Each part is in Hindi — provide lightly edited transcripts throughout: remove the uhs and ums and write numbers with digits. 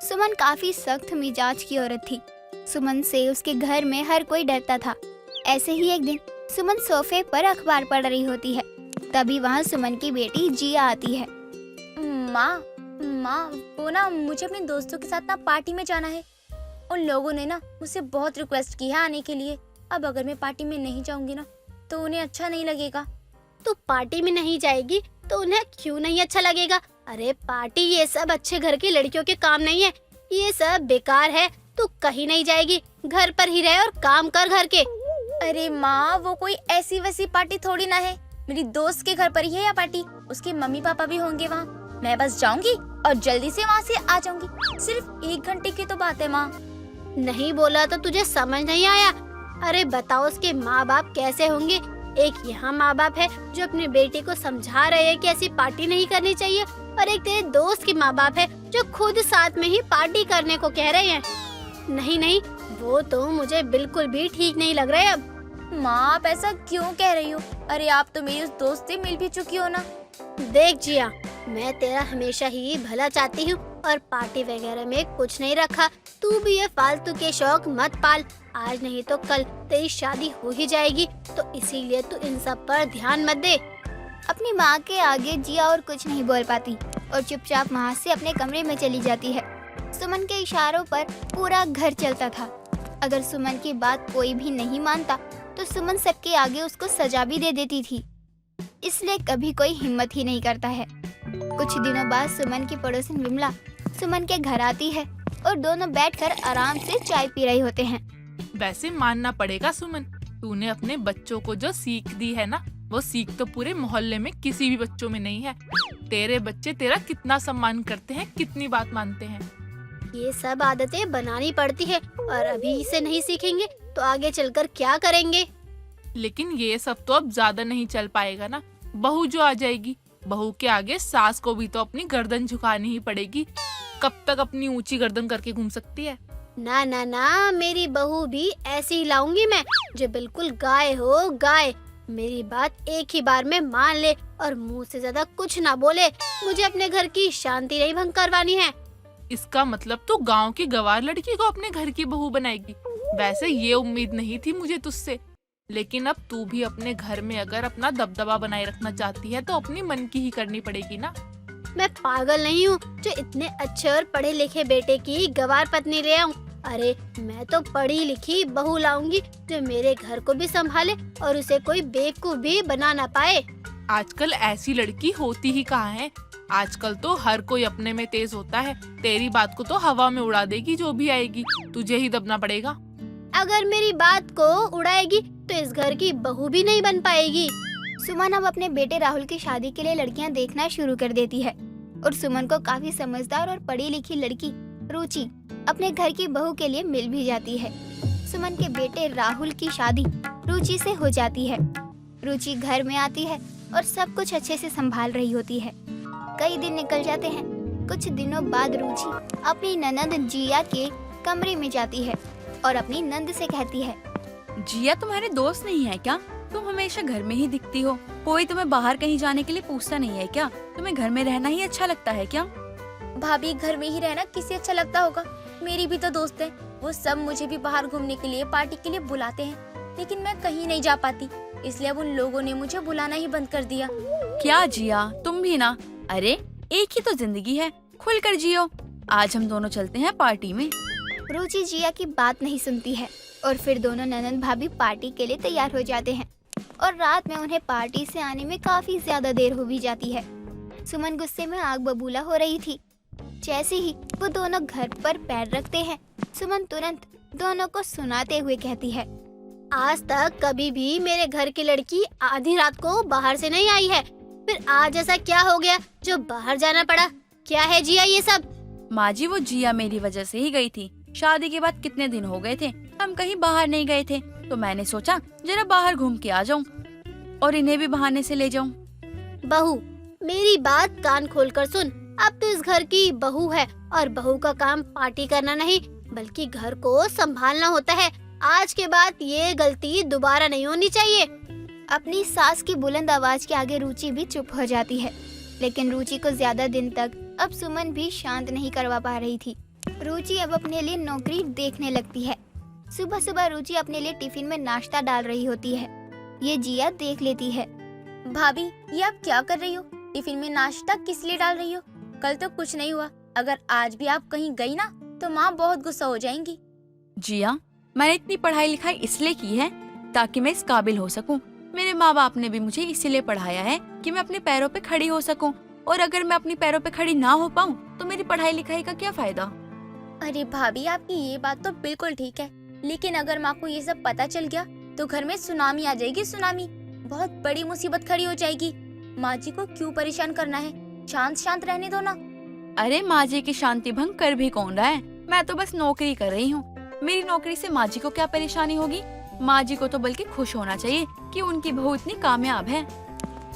सुमन काफी सख्त मिजाज की औरत थी। सुमन से उसके घर में हर कोई डरता था। ऐसे ही एक दिन सुमन सोफे पर अखबार पढ़ रही होती है। तभी वहाँ सुमन की बेटी जिया आती है। माँ माँ, वो ना मुझे अपने दोस्तों के साथ ना पार्टी में जाना है। उन लोगों ने ना मुझसे बहुत रिक्वेस्ट की है आने के लिए। अब अगर मैं पार्टी में नहीं जाऊंगी ना तो उन्हें अच्छा नहीं लगेगा। तू पार्टी में नहीं जाएगी तो उन्हें क्यों नहीं अच्छा लगेगा? अरे पार्टी ये सब अच्छे घर की लड़कियों के काम नहीं है, ये सब बेकार है। तू कहीं नहीं जाएगी, घर पर ही रह और काम कर घर के। अरे माँ, वो कोई ऐसी वैसी पार्टी थोड़ी ना है। मेरी दोस्त के घर पर ही है या पार्टी। उसके मम्मी पापा भी होंगे वहाँ। मैं बस जाऊंगी और जल्दी से वहाँ से आ जाऊंगी। सिर्फ 1 घंटे की तो बात है माँ। नहीं बोला तो तुझे समझ नहीं आया? अरे बताओ उसके माँ बाप कैसे होंगे? एक यहाँ माँ बाप है जो अपनी बेटी को समझा रहे हैं कि ऐसी पार्टी नहीं करनी चाहिए, और एक तेरे दोस्त के माँ बाप है जो खुद साथ में ही पार्टी करने को कह रहे हैं। नहीं नहीं, वो तो मुझे बिल्कुल भी ठीक नहीं लग रहा है अब। माँ, आप ऐसा क्यों कह रही हो? अरे आप तो मेरी उस दोस्त से मिल भी चुकी हो ना। देख जिया, मैं तेरा हमेशा ही भला चाहती हूँ और पार्टी वगैरह में कुछ नहीं रखा। तू भी ये फालतू के शौक मत पाल। आज नहीं तो कल तेरी शादी हो ही जाएगी, तो इसीलिए तू इन सब पर ध्यान मत दे। अपनी माँ के आगे जिया और कुछ नहीं बोल पाती और चुपचाप वहाँ से अपने कमरे में चली जाती है। सुमन के इशारों पर पूरा घर चलता था। अगर सुमन की बात कोई भी नहीं मानता तो सुमन सबके आगे उसको सजा भी दे देती थी। इसलिए कभी कोई हिम्मत ही नहीं करता है। कुछ दिनों बाद सुमन की पड़ोसन विमला सुमन के घर आती है और दोनों बैठकर आराम से चाय पी रहे होते हैं। वैसे मानना पड़ेगा सुमन, तूने अपने बच्चों को जो सीख दी है ना, वो सीख तो पूरे मोहल्ले में किसी भी बच्चों में नहीं है। तेरे बच्चे तेरा कितना सम्मान करते हैं, कितनी बात मानते हैं। ये सब आदतें बनानी पड़ती है और अभी से नहीं सीखेंगे तो आगे चलकर क्या करेंगे? लेकिन ये सब तो अब ज्यादा नहीं चल पाएगा ना। बहू जो आ जाएगी, बहू के आगे सास को भी तो अपनी गर्दन झुकानी ही पड़ेगी। कब तक अपनी ऊंची गर्दन करके घूम सकती है? ना ना ना, मेरी बहू भी ऐसी ही लाऊंगी मैं, जो बिल्कुल गाय हो गाय। मेरी बात एक ही बार में मान ले और मुंह से ज्यादा कुछ ना बोले। मुझे अपने घर की शांति नहीं भंग करवानी है। इसका मतलब तू गांव की गंवार लड़की को अपने घर की बहू बनाएगी? वैसे ये उम्मीद नहीं थी मुझे तुझसे। लेकिन अब तू भी अपने घर में अगर अपना दबदबा बनाए रखना चाहती है तो अपनी मन की ही करनी पड़ेगी ना। मैं पागल नहीं हूँ जो इतने अच्छे और पढ़े लिखे बेटे की गंवार पत्नी ले आऊं। अरे मैं तो पढ़ी लिखी बहू लाऊंगी जो मेरे घर को भी संभाले और उसे कोई बेवकूफ भी बना ना पाए। आजकल ऐसी लड़की होती ही कहाँ है। आजकल तो हर कोई अपने में तेज होता है। तेरी बात को तो हवा में उड़ा देगी जो भी आएगी, तुझे ही दबना पड़ेगा। अगर मेरी बात को उड़ाएगी तो इस घर की बहू भी नहीं बन पाएगी। सुमन अब अपने बेटे राहुल की शादी के लिए लड़कियां देखना शुरू कर देती है और सुमन को काफी समझदार और पढ़ी लिखी लड़की रुचि अपने घर की बहू के लिए मिल भी जाती है। सुमन के बेटे राहुल की शादी रुचि से हो जाती है। रुचि घर में आती है और सब कुछ अच्छे से संभाल रही होती है। कई दिन निकल जाते हैं। कुछ दिनों बाद रुचि अपनी ननद जिया के कमरे में जाती है और अपनी नंद से कहती है, जिया तुम्हारे दोस्त नहीं है क्या? तुम हमेशा घर में ही दिखती हो, कोई तुम्हें बाहर कहीं जाने के लिए पूछता नहीं है क्या? तुम्हें घर में रहना ही अच्छा लगता है क्या? भाभी, घर में ही रहना किसे अच्छा लगता होगा? मेरी भी तो दोस्त है। वो सब मुझे भी बाहर घूमने के लिए, पार्टी के लिए बुलाते हैं, लेकिन मैं कहीं नहीं जा पाती। इसलिए अब उन लोगों ने मुझे बुलाना ही बंद कर दिया। क्या जिया, तुम भी ना? अरे एक ही तो जिंदगी है, खुलकर जियो। आज हम दोनों चलते हैं पार्टी में। रुचि जिया की बात नहीं सुनती है और फिर दोनों ननद भाभी पार्टी के लिए तैयार हो जाते हैं और रात में उन्हें पार्टी से आने में काफी ज्यादा देर हो भी जाती है। सुमन गुस्से में आग बबूला हो रही थी। जैसे ही वो दोनों घर पर पैर रखते हैं, सुमन तुरंत दोनों को सुनाते हुए कहती है, आज तक कभी भी मेरे घर की लड़की आधी रात को बाहर से नहीं आई है, फिर आज ऐसा क्या हो गया जो बाहर जाना पड़ा? क्या है जिया ये सब? माँ जी, वो जिया मेरी वजह से ही गई थी। शादी के बाद कितने दिन हो गए थे, हम कहीं बाहर नहीं गए थे, तो मैंने सोचा जरा बाहर घूम के आ जाऊं और इन्हें भी बहाने से ले जाऊं। बहू, मेरी बात कान खोलकर सुन। अब तो इस घर की बहू है और बहू का काम पार्टी करना नहीं बल्कि घर को संभालना होता है। आज के बाद ये गलती दोबारा नहीं होनी चाहिए। अपनी सास की बुलंद आवाज के आगे रुचि भी चुप हो जाती है। लेकिन रुचि को ज्यादा दिन तक अब सुमन भी शांत नहीं करवा पा रही थी। रुचि अब अपने लिए नौकरी देखने लगती है। सुबह सुबह रुचि अपने लिए टिफिन में नाश्ता डाल रही होती है। ये जिया देख लेती है। भाभी, ये आप क्या कर रही हो? टिफिन में नाश्ता किस लिए डाल रही हो? कल तो कुछ नहीं हुआ, अगर आज भी आप कहीं गई ना तो माँ बहुत गुस्सा हो जाएंगी। जिया, मैंने इतनी पढ़ाई लिखाई इसलिए की है ताकि मैं इस काबिल हो सकूं। मेरे माँ बाप ने भी मुझे इसीलिए पढ़ाया है कि मैं अपने पैरों पे खड़ी हो सकूं। और अगर मैं अपनी पैरों पे खड़ी ना हो पाऊं तो मेरी पढ़ाई लिखाई का क्या फायदा। अरे भाभी, आपकी ये बात तो बिल्कुल ठीक है, लेकिन अगर माँ को ये सब पता चल गया तो घर में सुनामी आ जाएगी। सुनामी, बहुत बड़ी मुसीबत खड़ी हो जाएगी। माँ जी को क्यों परेशान करना है, शांत शांत रहने दो ना। अरे माँ जी की शांति भंग कर भी कौन रहा है, मैं तो बस नौकरी कर रही हूँ। मेरी नौकरी से माँ जी को क्या परेशानी होगी। माँ जी को तो बल्कि खुश होना चाहिए कि उनकी बहू इतनी कामयाब है।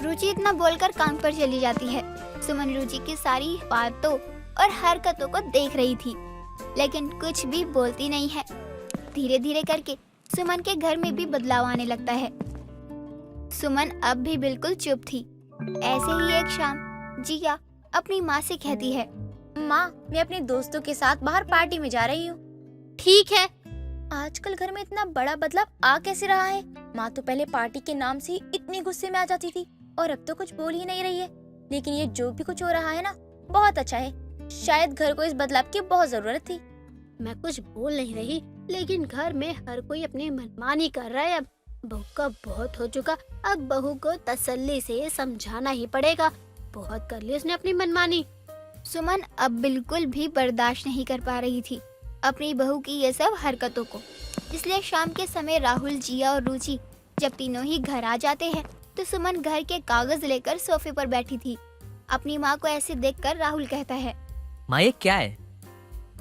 रुचि इतना बोलकर काम पर चली जाती है। सुमन रुचि की सारी बातों और हरकतों को देख रही थी, लेकिन कुछ भी बोलती नहीं है। धीरे धीरे करके सुमन के घर में भी बदलाव आने लगता है। सुमन अब भी बिल्कुल चुप थी। ऐसे ही एक शाम जिया अपनी माँ से कहती है, माँ, मैं अपने दोस्तों के साथ बाहर पार्टी में जा रही हूँ। ठीक है। आजकल घर में इतना बड़ा बदलाव आ कैसे रहा है? माँ तो पहले पार्टी के नाम से ही इतनी गुस्से में आ जाती थी और अब तो कुछ बोल ही नहीं रही है। लेकिन ये जो भी कुछ हो रहा है ना, बहुत अच्छा है। शायद घर को इस बदलाव की बहुत जरूरत थी। मैं कुछ बोल नहीं रही, लेकिन घर में हर कोई अपनी मनमानी कर रहा है। अब बहू का बहुत हो चुका, अब बहू को तसल्ली से समझाना ही पड़ेगा। बहुत कर ली उसने अपनी मनमानी। सुमन अब बिल्कुल भी बर्दाश्त नहीं कर पा रही थी अपनी बहू की ये सब हरकतों को। इसलिए शाम के समय राहुल, जिया और रुचि जब तीनों ही घर आ जाते हैं तो सुमन घर के कागज लेकर सोफे पर बैठी थी। अपनी माँ को ऐसे देखकर राहुल कहता है, माँ ये क्या है?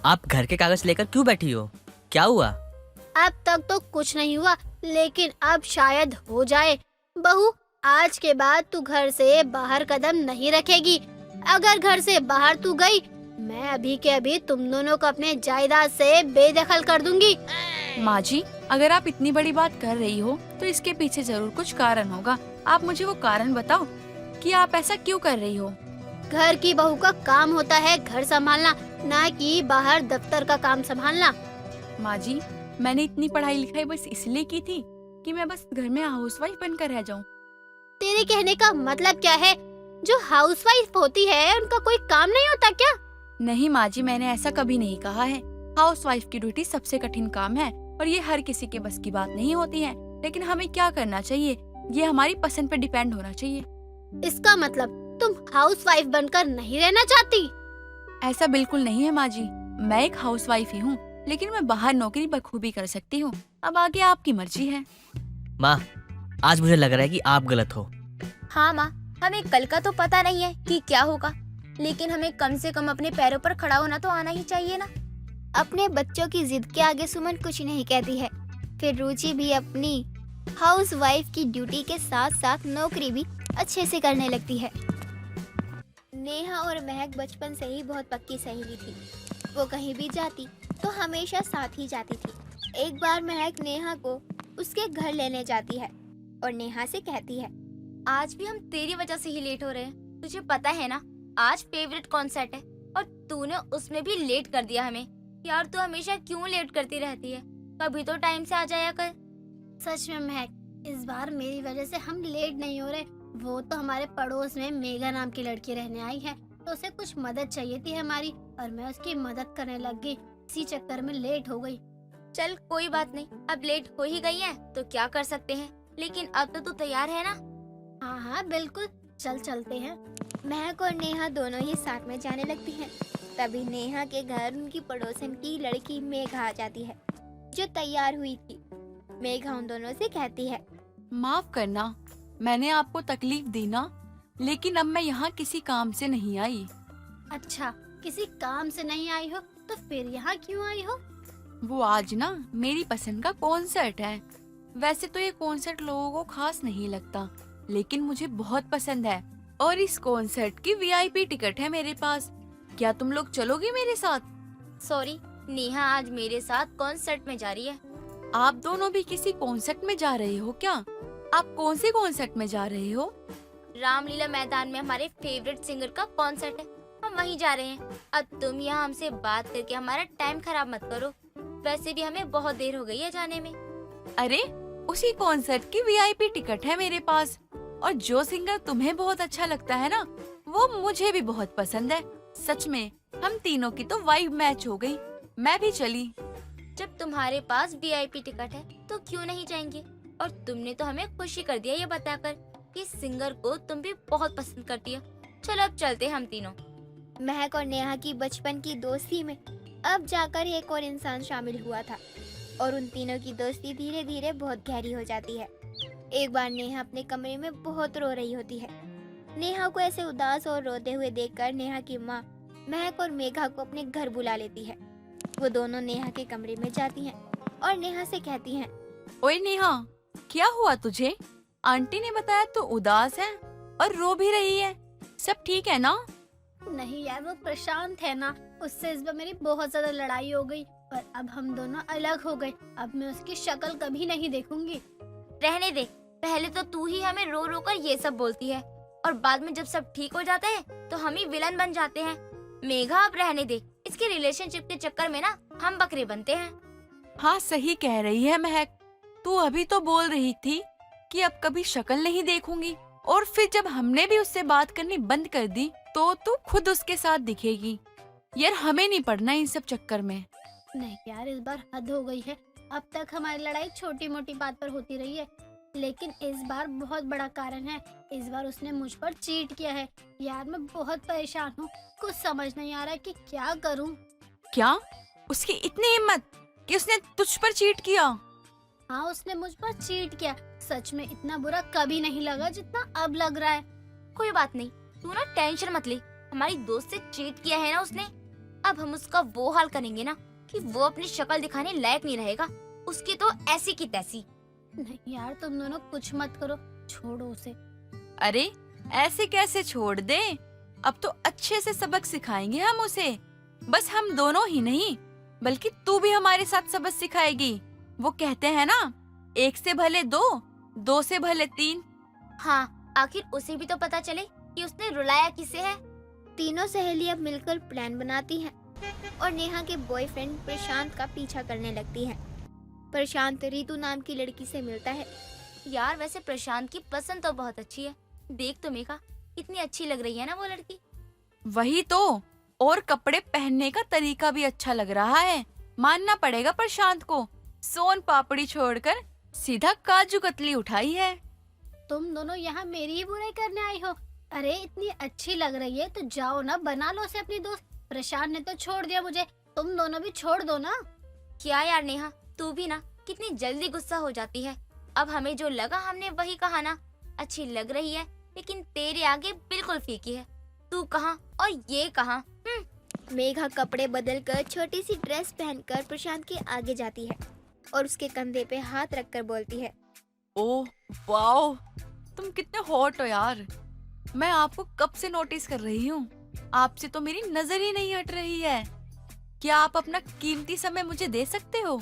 आप घर के कागज लेकर क्यों बैठी हो? क्या हुआ? अब तक तो कुछ नहीं हुआ, लेकिन अब शायद हो जाए। बहू, आज के बाद तू घर से बाहर कदम नहीं रखेगी। अगर घर से बाहर तू गई, मैं अभी के अभी तुम दोनों को अपने जायदाद से बेदखल कर दूंगी। माँ जी, अगर आप इतनी बड़ी बात कर रही हो तो इसके पीछे जरूर कुछ कारण होगा। आप मुझे वो कारण बताओ कि आप ऐसा क्यों कर रही हो। घर की बहू का काम होता है घर संभालना, ना कि बाहर दफ्तर का काम संभालना। माँ जी, मैंने इतनी पढ़ाई लिखाई बस इसलिए की थी कि मैं बस घर में हाउसवाइफ बनकर रह जाऊँ। तेरे कहने का मतलब क्या है? जो हाउसवाइफ होती है उनका कोई काम नहीं होता क्या? नहीं माँ जी, मैंने ऐसा कभी नहीं कहा है। हाउसवाइफ की ड्यूटी सबसे कठिन काम है और ये हर किसी के बस की बात नहीं होती है। लेकिन हमें क्या करना चाहिए, ये हमारी पसंद पे डिपेंड होना चाहिए। इसका मतलब तुम हाउसवाइफ बनकर नहीं रहना चाहती? ऐसा बिल्कुल नहीं है माँ जी, मैं एक हाउसवाइफ ही हूँ, लेकिन मैं बाहर नौकरी बखूबी कर सकती हूँ। अब आगे आपकी मर्जी है। माँ, आज मुझे लग रहा है कि आप गलत हो। हाँ माँ, हमें कल का तो पता नहीं है कि क्या होगा, लेकिन हमें कम से कम अपने पैरों पर खड़ा होना तो आना ही चाहिए ना। अपने बच्चों की जिद के आगे सुमन कुछ नहीं कहती है। फिर रुचि भी अपनी हाउसवाइफ की ड्यूटी के साथ साथ नौकरी भी अच्छे से करने लगती है। नेहा और महक बचपन से ही बहुत पक्की सहेली थी। वो कहीं भी जाती तो हमेशा साथ ही जाती थी। एक बार महक नेहा को उसके घर लेने जाती है और नेहा से कहती है, आज भी हम तेरी वजह से ही लेट हो रहे हैं। तुझे पता है ना, आज फेवरेट कॉन्सर्ट है और तूने उसमें भी लेट कर दिया हमें। यार, तू हमेशा क्यों लेट करती रहती है? कभी तो टाइम से आ जाया कर। सच में महक, इस बार मेरी वजह से हम लेट नहीं हो रहे। वो तो हमारे पड़ोस में मेगा नाम की लड़की रहने आई है, तो उसे कुछ मदद चाहिए थी हमारी, और मैं उसकी मदद करने लग गई। इसी चक्कर में लेट हो गई। चल कोई बात नहीं, अब लेट हो ही गई है तो क्या कर सकते हैं। लेकिन अब तो तू तैयार है ना? हाँ हाँ बिल्कुल, चल चलते हैं। महक और नेहा दोनों ही साथ में जाने लगती हैं। तभी नेहा के घर उनकी पड़ोसन की लड़की मेघा आ जाती है, जो तैयार हुई थी। मेघा उन दोनों से कहती है, माफ करना, मैंने आपको तकलीफ दी ना, लेकिन अब मैं यहाँ किसी काम से नहीं आई। अच्छा, किसी काम से नहीं आई हो तो फिर यहाँ क्यों आई हो? वो आज ना मेरी पसंद का कॉन्सर्ट है। वैसे तो ये कॉन्सर्ट लोगों को खास नहीं लगता, लेकिन मुझे बहुत पसंद है और इस कॉन्सर्ट की वीआईपी टिकट है मेरे पास। क्या तुम लोग चलोगे मेरे साथ? सॉरी, नेहा आज मेरे साथ कॉन्सर्ट में जा रही है। आप दोनों भी किसी कॉन्सर्ट में जा रहे हो क्या? आप कौन से कॉन्सर्ट में जा रहे हो? रामलीला मैदान में हमारे फेवरेट सिंगर का कॉन्सर्ट है। हम वहीं जा रहे हैं। अब तुम यहाँ हमसे बात करके हमारा टाइम खराब मत करो। वैसे भी हमें बहुत देर हो गई है जाने में। अरे उसी कॉन्सर्ट की वीआईपी टिकट है मेरे पास, और जो सिंगर तुम्हें बहुत अच्छा लगता है ना, वो मुझे भी बहुत पसंद है। सच में हम तीनों की तो वाइब मैच हो गई। मैं भी चली। जब तुम्हारे पास वीआईपी टिकट है तो क्यों नहीं जाएंगे? और तुमने तो हमें खुशी कर दिया ये बताकर कि सिंगर को तुम भी बहुत पसंद करती हो। चलो अब चलते हैं हम तीनों। महक और नेहा की बचपन की दोस्ती में अब जाकर एक और इंसान शामिल हुआ था और उन तीनों की दोस्ती धीरे धीरे बहुत गहरी हो जाती है। एक बार नेहा अपने कमरे में बहुत रो रही होती है। नेहा को ऐसे उदास और रोते हुए देखकर नेहा की माँ महक और मेघा को अपने घर बुला लेती है। वो दोनों नेहा के कमरे में जाती हैं और नेहा से कहती हैं, ओए नेहा, क्या हुआ तुझे? आंटी ने बताया तू उदास है और रो भी रही है। सब ठीक है ना? नहीं यार, वो प्रशांत है ना, उससे इस बार मेरी बहुत ज्यादा लड़ाई हो गई और अब हम दोनों अलग हो गए। अब मैं उसकी शक्ल कभी नहीं देखूंगी। रहने दे, पहले तो तू ही हमें रो रो कर ये सब बोलती है और बाद में जब सब ठीक हो जाता है तो हम ही विलन बन जाते हैं। मेघा अब रहने दे, इसके रिलेशनशिप के चक्कर में ना हम बकरे बनते हैं। हाँ सही कह रही है महक। तू अभी तो बोल रही थी कि अब कभी शक्ल नहीं देखूंगी, और फिर जब हमने भी उससे बात करनी बंद कर दी तो तू खुद उसके साथ दिखेगी। यार हमें नहीं पड़ना इन सब चक्कर में। नहीं यार, इस बार हद हो गई है। अब तक हमारी लड़ाई छोटी मोटी बात पर होती रही है, लेकिन इस बार बहुत बड़ा कारण है। इस बार उसने मुझ पर चीट किया है। यार मैं बहुत परेशान हूँ, कुछ समझ नहीं आ रहा कि क्या करूँ। क्या? उसकी इतनी हिम्मत कि उसने तुझ पर चीट किया? हाँ, उसने मुझ पर चीट किया। सच में इतना बुरा कभी नहीं लगा जितना अब लग रहा है। कोई बात नहीं, तू ना टेंशन मत ले। हमारी दोस्त से चीट किया है ना उसने, अब हम उसका वो हाल करेंगे ना कि वो अपनी शक्ल दिखाने लायक नहीं रहेगा। उसकी तो ऐसी की तैसी। नहीं यार, तुम दोनों कुछ मत करो, छोड़ो उसे। अरे ऐसे कैसे छोड़ दे? अब तो अच्छे से सबक सिखाएंगे हम उसे। बस हम दोनों ही नहीं, बल्कि तू भी हमारे साथ सबक सिखाएगी। वो कहते हैं ना, एक से भले दो, दो से भले तीन। हाँ, आखिर उसे भी तो पता चले कि उसने रुलाया किसे है। तीनों सहेली अब मिलकर प्लान बनाती हैं और नेहा के बॉयफ्रेंड प्रशांत का पीछा करने लगती हैं। प्रशांत रितु नाम की लड़की से मिलता है। यार वैसे प्रशांत की पसंद तो बहुत अच्छी है। देख तो मेघा, इतनी अच्छी लग रही है ना वो लड़की। वही तो, और कपड़े पहनने का तरीका भी अच्छा लग रहा है। मानना पड़ेगा प्रशांत को, सोन पापड़ी छोड़कर सीधा काजू कतली उठाई है। तुम दोनों यहाँ मेरी ही बुराई करने आई हो? अरे इतनी अच्छी लग रही है तो जाओ ना, बना लो उसे अपनी दोस्त। प्रशांत ने तो छोड़ दिया मुझे, तुम दोनों भी छोड़ दो ना। क्या यार नेहा, तू भी ना कितनी जल्दी गुस्सा हो जाती है। अब हमें जो लगा हमने वही कहा ना। अच्छी लग रही है लेकिन तेरे आगे बिल्कुल फीकी है। तू कहाँ और ये कहाँ। मेघा कपड़े बदलकर छोटी सी ड्रेस पहनकर प्रशांत के आगे जाती है और उसके कंधे पे हाथ रखकर बोलती है, ओह वाओ, तुम कितने हॉट हो यार। मैं आपको कब से नोटिस कर रही हूँ, आपसे तो मेरी नजर ही नहीं हट रही है। क्या आप अपना कीमती समय मुझे दे सकते हो?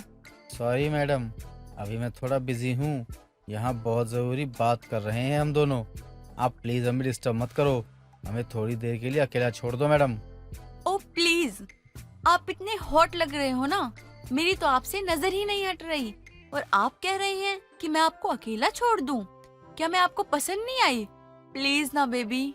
सॉरी मैडम, अभी मैं थोड़ा बिजी हूँ। यहाँ बहुत ज़रूरी बात कर रहे हैं हम दोनों। आप प्लीज़ हमें डिस्टर्ब मत करो, हमें थोड़ी देर के लिए अकेला छोड़ दो मैडम। ओह प्लीज, आप इतने हॉट लग रहे हो ना, मेरी तो आपसे नजर ही नहीं हट रही। और आप कह रहे हैं कि मैं आपको अकेला छोड़ दूं? क्या मैं आपको पसंद नहीं आई? प्लीज ना बेबी।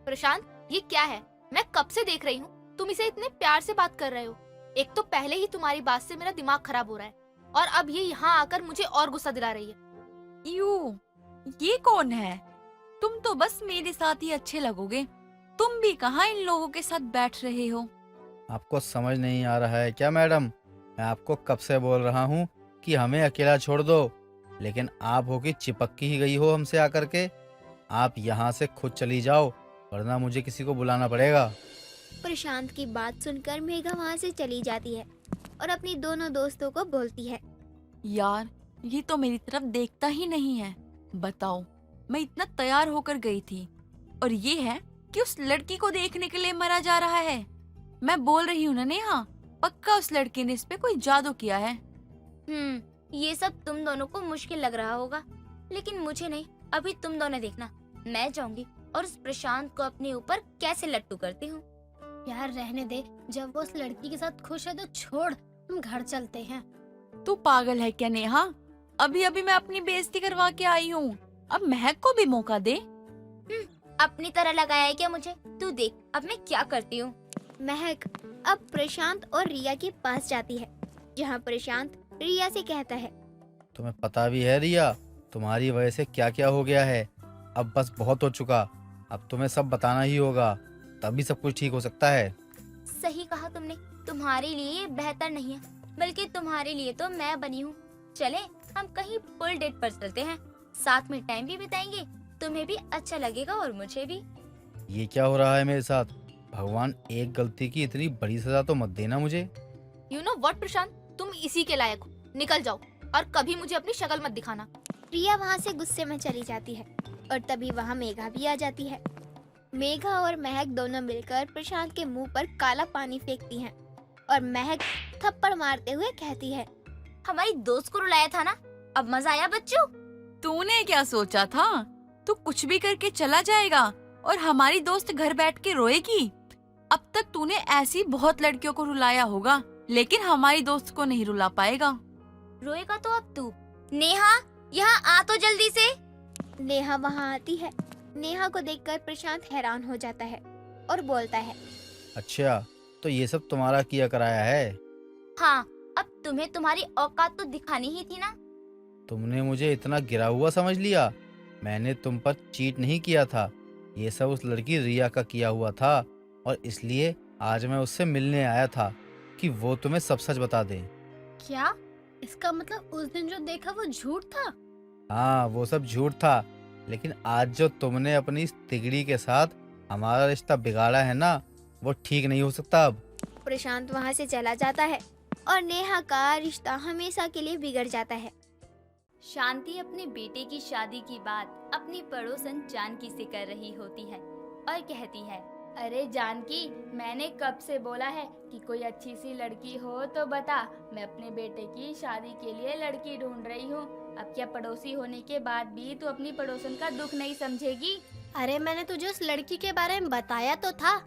प्रशांत, ये क्या है? मैं कब से देख रही हूँ तुम इसे इतने प्यार से बात कर रहे हो। एक तो पहले ही तुम्हारी बात से मेरा दिमाग खराब हो रहा है और अब ये यहाँ आकर मुझे और गुस्सा दिला रही है। ये कौन है? तुम तो बस मेरे साथ ही अच्छे लगोगे। तुम भी कहाँ इन लोगों के साथ बैठ रहे हो? आपको समझ नहीं आ रहा है क्या मैडम? मैं आपको कब से बोल रहा हूँ कि हमें अकेला छोड़ दो, लेकिन आप हो कि चिपक ही गई हो हमसे आकर के। आप यहाँ से खुद चली जाओ, वरना मुझे किसी को बुलाना पड़ेगा। प्रशांत की बात सुनकर मेघा वहाँ से चली जाती है और अपनी दोनों दोस्तों को बोलती है, यार ये तो मेरी तरफ देखता ही नहीं है। बताओ, मैं इतना तैयार होकर गई थी और ये है कि उस लड़की को देखने के लिए मरा जा रहा है। मैं बोल रही हूँ ना नेहा, पक्का उस लड़की ने इस पे कोई जादू किया है। ये सब तुम दोनों को मुश्किल लग रहा होगा, लेकिन मुझे नहीं। अभी तुम दोनों देखना, मैं जाऊंगी और उस प्रशांत को अपने ऊपर कैसे लट्टू करती हूँ। यार रहने दे, जब वो उस लड़की के साथ खुश है तो छोड़, हम घर चलते हैं। तू पागल है क्या नेहा? अभी अभी मैं अपनी बेइज्जती करवा के आई हूँ, अब महक को भी मौका दे। अपनी तरह लगाया है क्या मुझे? तू देख अब मैं क्या करती हूँ। महक अब प्रशांत और रिया के पास जाती है, जहाँ प्रशांत रिया से कहता है, तुम्हें पता भी है रिया, तुम्हारी वजह से क्या क्या हो गया है। अब बस बहुत हो चुका, अब तुम्हें सब बताना ही होगा, तभी सब कुछ ठीक हो सकता है। सही कहा तुमने, तुम्हारे लिए ये बेहतर नहीं है, बल्कि तुम्हारे लिए तो मैं बनी हूँ। चले हम कहीं फुल डेट पर चलते हैं, साथ में टाइम भी बिताएंगे, तुम्हें भी अच्छा लगेगा और मुझे भी। ये क्या हो रहा है मेरे साथ? भगवान, एक गलती की इतनी बड़ी सजा तो मत देना मुझे। यू नो व्हाट प्रशांत, तुम इसी के लायक हो, निकल जाओ और कभी मुझे अपनी शक्ल मत दिखाना। रिया वहाँ से गुस्से में चली जाती है और तभी वहाँ मेघा भी आ जाती है। मेघा और महक दोनों मिलकर प्रशांत के मुंह पर काला पानी फेंकती हैं और महक थप्पड़ मारते हुए कहती है, हमारी दोस्त को रुलाया था ना, अब मजा आया बच्चों? तूने क्या सोचा था? तू कुछ भी करके चला जाएगा और हमारी दोस्त घर बैठ के रोएगी? अब तक तूने ऐसी बहुत लड़कियों को रुलाया होगा, लेकिन हमारी दोस्त को नहीं रुला पाएगा। रोएगा तो अब तू। नेहा यहाँ आ तो जल्दी से। नेहा वहाँ आती है। नेहा को देखकर प्रशांत हैरान हो जाता है और बोलता है, अच्छा, तो ये सब तुम्हारा किया कराया है? हाँ, अब तुम्हें तुम्हारी औकात तो दिखानी ही थी ना। तुमने मुझे इतना गिरा हुआ समझ लिया? मैंने तुम पर चीट नहीं किया था, ये सब उस लड़की रिया का किया हुआ था और इसलिए आज मैं उससे मिलने आया था कि वो तुम्हें सब सच बता दे। क्या? इसका मतलब उस दिन जो देखा वो झूठ था? हाँ, वो सब झूठ था, लेकिन आज जो तुमने अपनी इस तिगड़ी के साथ हमारा रिश्ता बिगाड़ा है ना, वो ठीक नहीं हो सकता अब। प्रशांत वहाँ से चला जाता है और नेहा का रिश्ता हमेशा के लिए बिगड़ जाता है। शांति अपने बेटे की शादी की बात अपनी पड़ोसन जानकी से कर रही होती है और कहती है, अरे जानकी, मैंने कब से बोला है कि कोई अच्छी सी लड़की हो तो बता, मैं अपने बेटे की शादी के लिए लड़की ढूंढ रही हूँ। अब क्या पड़ोसी होने के बाद भी तू अपनी पड़ोसन का दुख नहीं समझेगी? अरे मैंने तुझे उस लड़की के बारे में बताया तो था,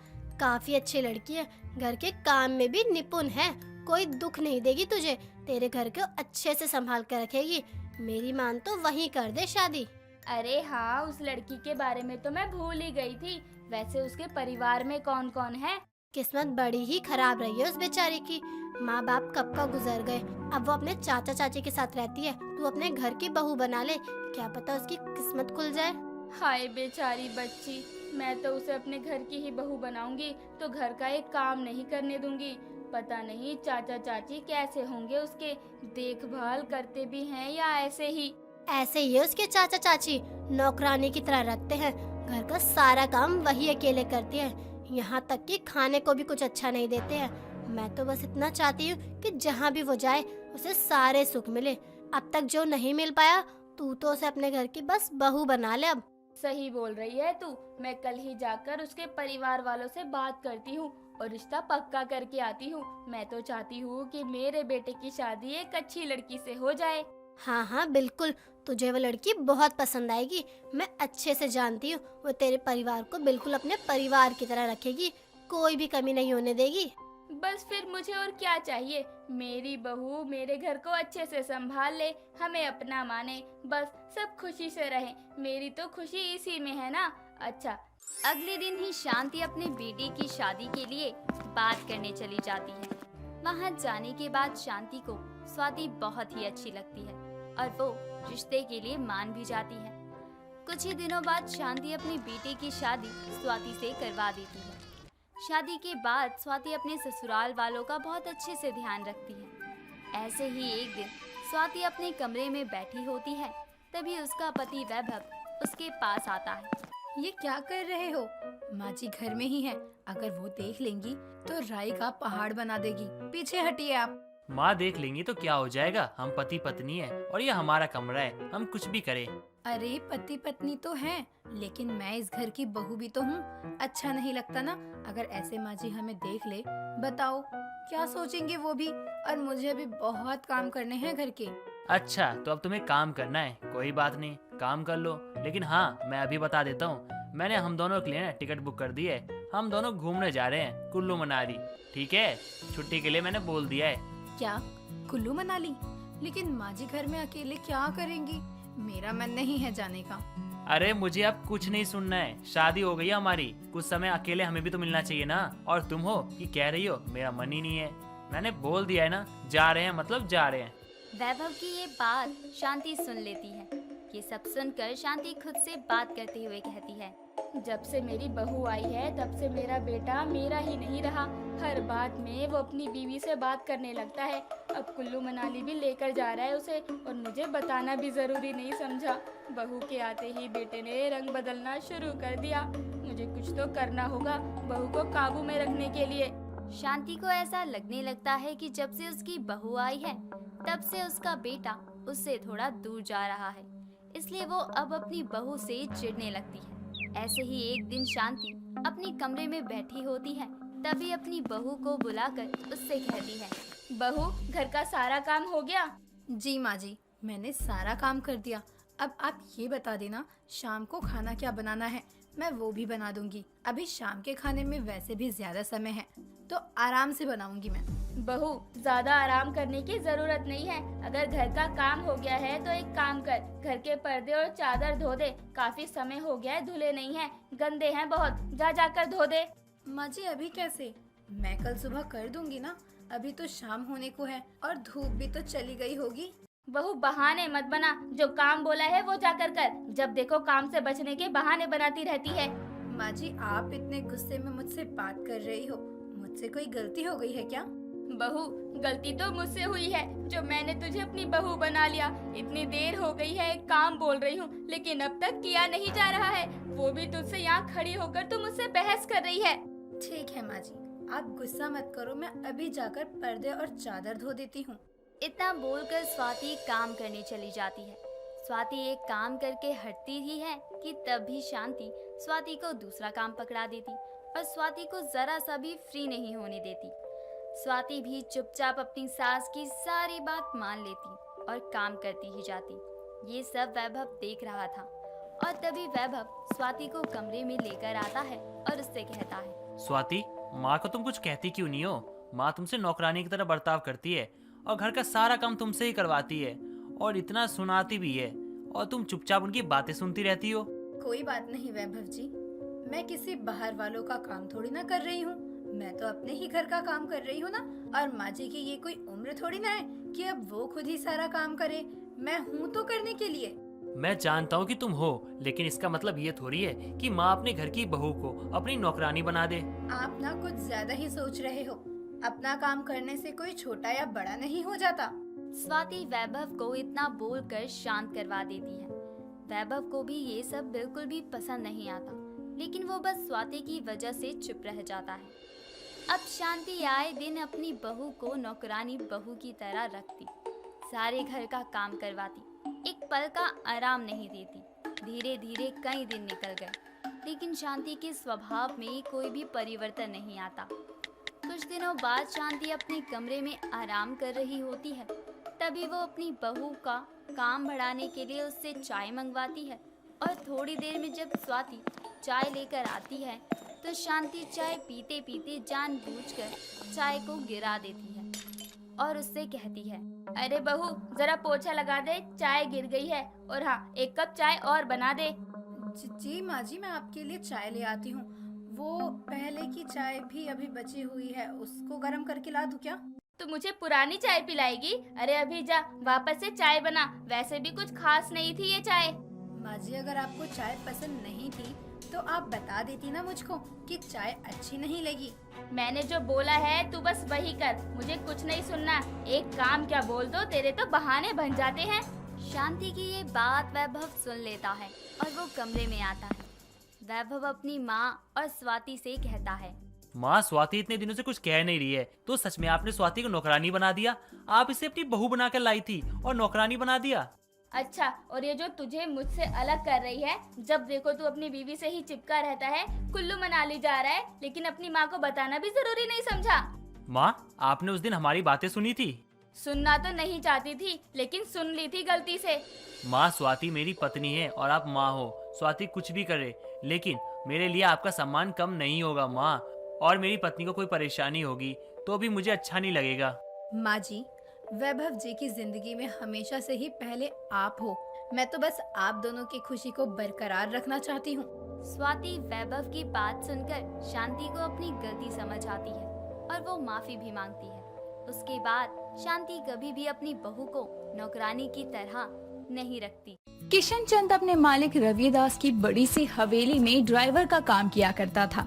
काफी अच्छी लड़की है, घर के काम में भी निपुण है, कोई दुख नहीं देगी तुझे, तेरे घर को अच्छे से संभाल कर रखेगी। मेरी मान तो वहीं कर दे शादी। अरे हाँ, उस लड़की के बारे में तो मैं भूल ही गई थी। वैसे उसके परिवार में कौन कौन है? किस्मत बड़ी ही खराब रही है उस बेचारी की, माँ बाप कब का गुजर गए, अब वो अपने चाचा चाची के साथ रहती है। तू अपने घर की बहू बना ले, क्या पता उसकी किस्मत खुल जाए। हाय बेचारी बच्ची, मैं तो उसे अपने घर की ही बहू बनाऊंगी तो घर का एक काम नहीं करने दूंगी। पता नहीं चाचा चाची कैसे होंगे, उसके देखभाल करते भी हैं या ऐसे ही? ऐसे ही है उसके चाचा चाची, नौकरानी की तरह रखते हैं, घर का सारा काम वही अकेले करती है, यहाँ तक कि खाने को भी कुछ अच्छा नहीं देते हैं। मैं तो बस इतना चाहती हूँ कि जहाँ भी वो जाए उसे सारे सुख मिले। अब तक जो नहीं मिल पाया, तू तो उसे अपने घर की बस बहू बना ले अब। सही बोल रही है तू, मैं कल ही जाकर उसके परिवार वालों से बात करती हूँ और रिश्ता पक्का करके आती हूँ। मैं तो चाहती हूँ कि मेरे बेटे की शादी एक अच्छी लड़की से हो जाए। हाँ हाँ बिल्कुल, तुझे वो लड़की बहुत पसंद आएगी, मैं अच्छे से जानती हूँ। वो तेरे परिवार को बिल्कुल अपने परिवार की तरह रखेगी, कोई भी कमी नहीं होने देगी। बस फिर मुझे और क्या चाहिए? मेरी बहू मेरे घर को अच्छे से संभाल ले, हमें अपना माने, बस सब खुशी से रहे। मेरी तो खुशी इसी में है ना। अच्छा, अगले दिन ही शांति अपने बेटे की शादी के लिए बात करने चली जाती है। वहाँ जाने के बाद शांति को स्वाति बहुत ही अच्छी लगती है और वो रिश्ते के लिए मान भी जाती है। कुछ ही दिनों बाद शांति अपने बेटे की शादी स्वाति से करवा देती है। शादी के बाद स्वाति अपने ससुराल वालों का बहुत अच्छे से ध्यान रखती है। ऐसे ही एक दिन स्वाति अपने कमरे में बैठी होती है, तभी उसका पति वैभव उसके पास आता है। ये क्या कर रहे हो? माँ जी घर में ही है, अगर वो देख लेंगी तो राई का पहाड़ बना देगी। पीछे हटिए आप। माँ देख लेंगी तो क्या हो जाएगा, हम पति पत्नी है और ये हमारा कमरा है, हम कुछ भी करें। अरे पति पत्नी तो हैं, लेकिन मैं इस घर की बहू भी तो हूँ। अच्छा नहीं लगता ना अगर ऐसे माँ जी हमें देख ले। बताओ क्या सोचेंगे वो भी, और मुझे भी बहुत काम करने हैं घर के। अच्छा, तो अब तुम्हें काम करना है, कोई बात नहीं, काम कर लो। लेकिन हाँ, मैं अभी बता देता हूँ, मैंने हम दोनों के लिए ना टिकट बुक कर दी है। हम दोनों घूमने जा रहे हैं कुल्लू मनाली। ठीक है, छुट्टी के लिए मैंने बोल दिया है। क्या कुल्लू मनाली? लेकिन माँ जी घर में अकेले क्या करेंगी? मेरा मन नहीं है जाने का। अरे मुझे अब कुछ नहीं सुनना है, शादी हो गई है हमारी, कुछ समय अकेले हमें भी तो मिलना चाहिए ना। और तुम हो कि कह रही हो मेरा मन ही नहीं है। मैंने बोल दिया है ना, जा रहे हैं मतलब जा रहे हैं। वैभव की ये बात शांति सुन लेती है। ये सब सुनकर शांति खुद से बात करते हुए कहती है, जब से मेरी बहू आई है तब से मेरा बेटा मेरा ही नहीं रहा। हर बात में वो अपनी बीवी से बात करने लगता है। अब कुल्लू मनाली भी लेकर जा रहा है उसे, और मुझे बताना भी जरूरी नहीं समझा। बहू के आते ही बेटे ने रंग बदलना शुरू कर दिया। मुझे कुछ तो करना होगा बहू को काबू में रखने के लिए। शांति को ऐसा लगने लगता है कि जब से उसकी बहू आई है तब से उसका बेटा उससे थोड़ा दूर जा रहा है, इसलिए वो अब अपनी बहू से चिढ़ने लगती है। ऐसे ही एक दिन शांति अपने कमरे में बैठी होती है, तभी अपनी बहू को बुलाकर उससे कहती है, बहू घर का सारा काम हो गया? जी माँ जी, मैंने सारा काम कर दिया। अब आप ये बता देना शाम को खाना क्या बनाना है, मैं वो भी बना दूंगी। अभी शाम के खाने में वैसे भी ज्यादा समय है तो आराम से बनाऊंगी मैं। बहू ज्यादा आराम करने की जरूरत नहीं है। अगर घर का काम हो गया है तो एक काम कर, घर के पर्दे और चादर धो दे। काफी समय हो गया है धुले नहीं है, गंदे हैं बहुत, जा जाकर धो दे। माँ जी अभी कैसे? मैं कल सुबह कर दूंगी ना, अभी तो शाम होने को है और धूप भी तो चली गई होगी। बहू बहाने मत बना, जो काम बोला है वो जाकर कर। जब देखो काम से बचने के बहाने बनाती रहती है। माँ जी आप इतने गुस्से में मुझसे बात कर रही हो, मुझसे कोई गलती हो गई है क्या? बहू गलती तो मुझसे हुई है जो मैंने तुझे अपनी बहू बना लिया। इतनी देर हो गई है, एक काम बोल रही हूँ लेकिन अब तक किया नहीं जा रहा है, वो भी तुझसे यहाँ खड़ी होकर तू मुझसे बहस कर रही है। ठीक है माँ जी, आप गुस्सा मत करो, मैं अभी जाकर पर्दे और चादर धो देती हूँ। इतना बोलकर स्वाति काम करने चली जाती है। स्वाति एक काम करके हटती ही है कि तभी शांति स्वाति को दूसरा काम पकड़ा देती और स्वाति को जरा सा भी फ्री नहीं होने देती। स्वाति भी चुपचाप अपनी सास की सारी बात मान लेती और काम करती ही जाती। ये सब वैभव देख रहा था और तभी वैभव स्वाति को कमरे में लेकर आता है और उससे कहता है, स्वाति माँ को तुम कुछ कहती क्यों नहीं हो? माँ तुमसे नौकरानी की तरह बर्ताव करती है और घर का सारा काम तुमसे ही करवाती है और इतना सुनाती भी है, और तुम चुपचाप उनकी बातें सुनती रहती हो। कोई बात नहीं वैभव जी, मैं किसी बाहर वालों का काम थोड़ी ना कर रही हूँ, मैं तो अपने ही घर का काम कर रही हूँ ना। और माँ जी की ये कोई उम्र थोड़ी ना है कि अब वो खुद ही सारा काम करे, मैं हूँ तो करने के लिए। मैं जानता हूँ कि तुम हो, लेकिन इसका मतलब ये थोड़ी है कि माँ अपने घर की बहू को अपनी नौकरानी बना दे। आप ना कुछ ज्यादा ही सोच रहे हो, अपना काम करने से कोई छोटा या बड़ा नहीं हो जाता। स्वाति वैभव को इतना बोलकर शांत करवा देती है। वैभव को भी ये सब बिल्कुल भी पसंद नहीं आता, लेकिन वो बस स्वाति की वजह से चुप रह जाता है। अब शांति आए दिन अपनी बहू को नौकरानी बहू की तरह रखती, सारे घर का काम करवाती, एक पल का आराम नहीं देती। धीरे धीरे कई दिन निकल गए, लेकिन शांति के स्वभाव में कोई भी परिवर्तन नहीं आता। कुछ दिनों बाद शांति अपने कमरे में आराम कर रही होती है, तभी वो अपनी बहू का काम बढ़ाने के लिए उससे चाय मंगवाती है। और थोड़ी देर में जब स्वाति चाय लेकर आती है तो शांति चाय पीते पीते जानबूझकर चाय को गिरा देती है और उससे कहती है, अरे बहू जरा पोछा लगा दे, चाय गिर गई है, और हाँ एक कप चाय और बना दे। जी माँ जी, मैं आपके लिए चाय ले आती हूँ। वो पहले की चाय भी अभी बची हुई है, उसको गर्म करके ला दूँ क्या? तो मुझे पुरानी चाय पिलाएगी? अरे अभी जा वापस से चाय बना, वैसे भी कुछ खास नहीं थी ये चाय। माँ जी अगर आपको चाय पसंद नहीं थी तो आप बता देती ना मुझको कि चाय अच्छी नहीं लगी। मैंने जो बोला है तू बस वही कर, मुझे कुछ नहीं सुनना। एक काम क्या बोल दो, तेरे तो बहाने बन जाते हैं। शांति की ये बात वैभव सुन लेता है और वो कमरे में आता है। वैभव अपनी माँ और स्वाति से कहता है, माँ स्वाति इतने दिनों से कुछ कह नहीं रही है, तो सच में आपने स्वाति को नौकरानी बना दिया? आप इसे अपनी बहू बनाकर लाई थी और नौकरानी बना दिया? अच्छा, और ये जो तुझे मुझसे अलग कर रही है, जब देखो तू अपनी बीवी से ही चिपका रहता है, कुल्लू मनाली जा रहा है, लेकिन अपनी माँ को बताना भी जरूरी नहीं समझा। माँ आपने उस दिन हमारी बातें सुनी थी? सुनना तो नहीं चाहती थी, लेकिन सुन ली थी गलती से। माँ स्वाति मेरी पत्नी है और आप माँ हो। स्वाति कुछ भी करे लेकिन मेरे लिए आपका सम्मान कम नहीं होगा माँ, और मेरी पत्नी को कोई परेशानी होगी तो भी मुझे अच्छा नहीं लगेगा। माँ जी, वैभव जी की जिंदगी में हमेशा से ही पहले आप हो। मैं तो बस आप दोनों की खुशी को बरकरार रखना चाहती हूँ। स्वाति वैभव की बात सुनकर शांति को अपनी गलती समझ आती है और वो माफी भी मांगती है। उसके बाद शांति कभी भी अपनी बहू को नौकरानी की तरह नहीं रखती। किशन चंद अपने मालिक रविदास की बड़ी सी हवेली में ड्राइवर का काम किया करता था।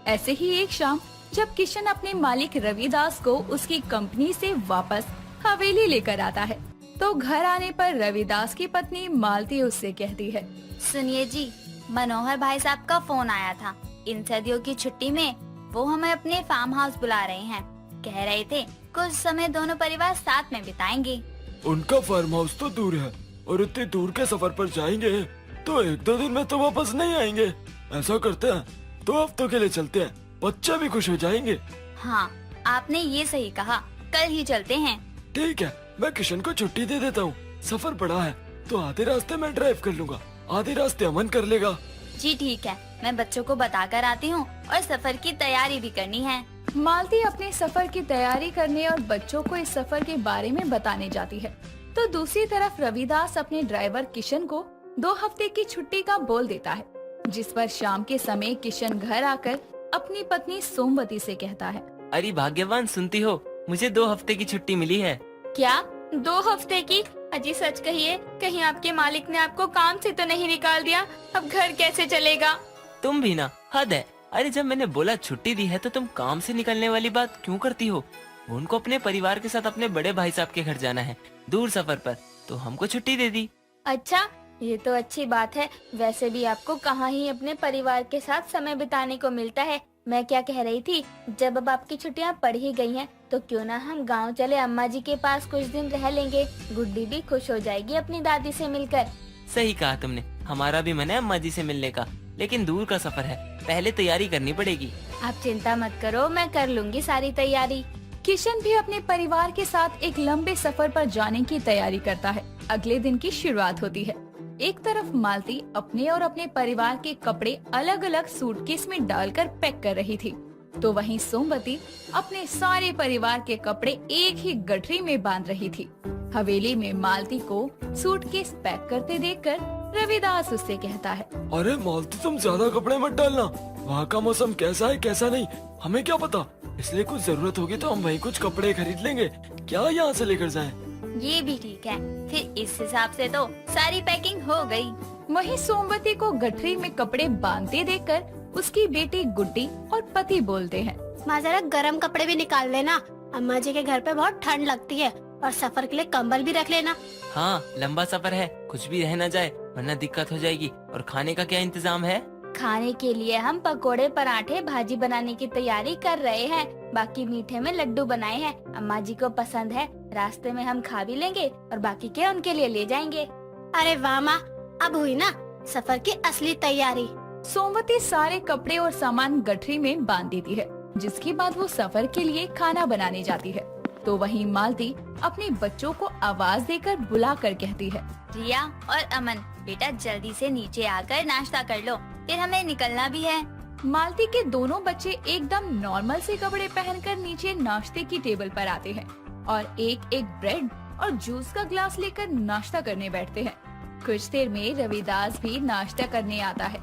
ऐसे ही एक शाम जब किशन अपने मालिक रविदास को उसकी कंपनी से वापस हवेली लेकर आता है, तो घर आने पर रविदास की पत्नी मालती उससे कहती है, सुनिए जी, मनोहर भाई साहब का फोन आया था। इन सर्दियों की छुट्टी में वो हमें अपने फार्म हाउस बुला रहे हैं। कह रहे थे कुछ समय दोनों परिवार साथ में बिताएंगे। उनका फार्म हाउस तो दूर है और इतने दूर के सफर पर जाएंगे तो 1-2 दिन में तो वापस नहीं आएंगे। ऐसा करते हैं 2 हफ्तों के लिए चलते हैं, बच्चे भी खुश हो जाएंगे। हाँ, आपने ये सही कहा, कल ही चलते हैं। ठीक है, मैं किशन को छुट्टी दे देता हूँ। सफर बड़ा है तो आधे रास्ते में ड्राइव कर लूँगा, आधे रास्ते अमन कर लेगा। जी ठीक है, मैं बच्चों को बताकर आती हूँ और सफर की तैयारी भी करनी है। मालती अपने सफर की तैयारी करने और बच्चों को इस सफर के बारे में बताने जाती है, तो दूसरी तरफ रविदास अपने ड्राइवर किशन को 2 हफ्ते की छुट्टी का बोल देता है, जिस पर शाम के समय किशन घर आकर अपनी पत्नी सोमवती से कहता है, अरे भाग्यवान, सुनती हो, मुझे 2 हफ्ते की छुट्टी मिली है। क्या 2 हफ्ते की? अजी सच कहिए, कहीं आपके मालिक ने आपको काम से तो नहीं निकाल दिया? अब घर कैसे चलेगा? तुम भी ना, हद है। अरे जब मैंने बोला छुट्टी दी है तो तुम काम से निकलने वाली बात क्यों करती हो? उनको अपने परिवार के साथ अपने बड़े भाई साहब के घर जाना है, दूर सफर पर, तो हमको छुट्टी दे दी। अच्छा, ये तो अच्छी बात है। वैसे भी आपको कहाँ ही अपने परिवार के साथ समय बिताने को मिलता है। मैं क्या कह रही थी, जब अब आपकी छुट्टियाँ पड़ ही गई हैं, तो क्यों ना हम गांव चले, अम्मा जी के पास कुछ दिन रह लेंगे। गुड्डी भी खुश हो जाएगी अपनी दादी से मिलकर। सही कहा तुमने, हमारा भी मन है अम्मा जी से मिलने का, लेकिन दूर का सफर है, पहले तैयारी करनी पड़ेगी। आप चिंता मत करो, मैं कर लूंगी सारी तैयारी। किशन भी अपने परिवार के साथ एक लंबे सफर पर जाने की तैयारी करता है। अगले दिन की शुरुआत होती है। एक तरफ मालती अपने और अपने परिवार के कपड़े अलग अलग सूटकेस में डालकर पैक कर रही थी, तो वहीं सोमवती अपने सारे परिवार के कपड़े एक ही गठरी में बांध रही थी। हवेली में मालती को सूटकेस पैक करते देखकर रविदास उससे कहता है, अरे मालती, तुम ज्यादा कपड़े मत डालना, वहाँ का मौसम कैसा है कैसा नहीं हमें क्या पता, इसलिए कुछ जरूरत होगी तो हम वहीं कुछ कपड़े खरीद लेंगे, क्या यहाँ से लेकर जाएं? ये भी ठीक है, फिर इस हिसाब से तो सारी पैकिंग हो गई। वहीं सोमवती को गठरी में कपड़े बांधते देखकर उसकी बेटी गुड्डी और पति बोलते हैं, माँ जरा गर्म कपड़े भी निकाल लेना, अम्मा जी के घर पे बहुत ठंड लगती है, और सफर के लिए कंबल भी रख लेना। हाँ, लंबा सफर है, कुछ भी रह न जाए वरना दिक्कत हो जाएगी। और खाने का क्या इंतजाम है? खाने के लिए हम पकोड़े, पराठे, भाजी बनाने की तैयारी कर रहे हैं। बाकी मीठे में लड्डू बनाए हैं, अम्मा जी को पसंद है। रास्ते में हम खा भी लेंगे और बाकी के उनके लिए ले जाएंगे। अरे वाह माँ, अब हुई ना सफर की असली तैयारी। सोमवती सारे कपड़े और सामान गठरी में बांध देती है, जिसके बाद वो सफर के लिए खाना बनाने जाती है। तो वहीं मालती अपने बच्चों को आवाज देकर बुलाकर कहती है, रिया और अमन, बेटा जल्दी से नीचे आकर नाश्ता कर लो, फिर हमें निकलना भी है। मालती के दोनों बच्चे एकदम नॉर्मल से कपड़े पहनकर नीचे नाश्ते की टेबल पर आते हैं और एक एक ब्रेड और जूस का ग्लास लेकर नाश्ता करने बैठते हैं। कुछ देर में रविदास भी नाश्ता करने आता है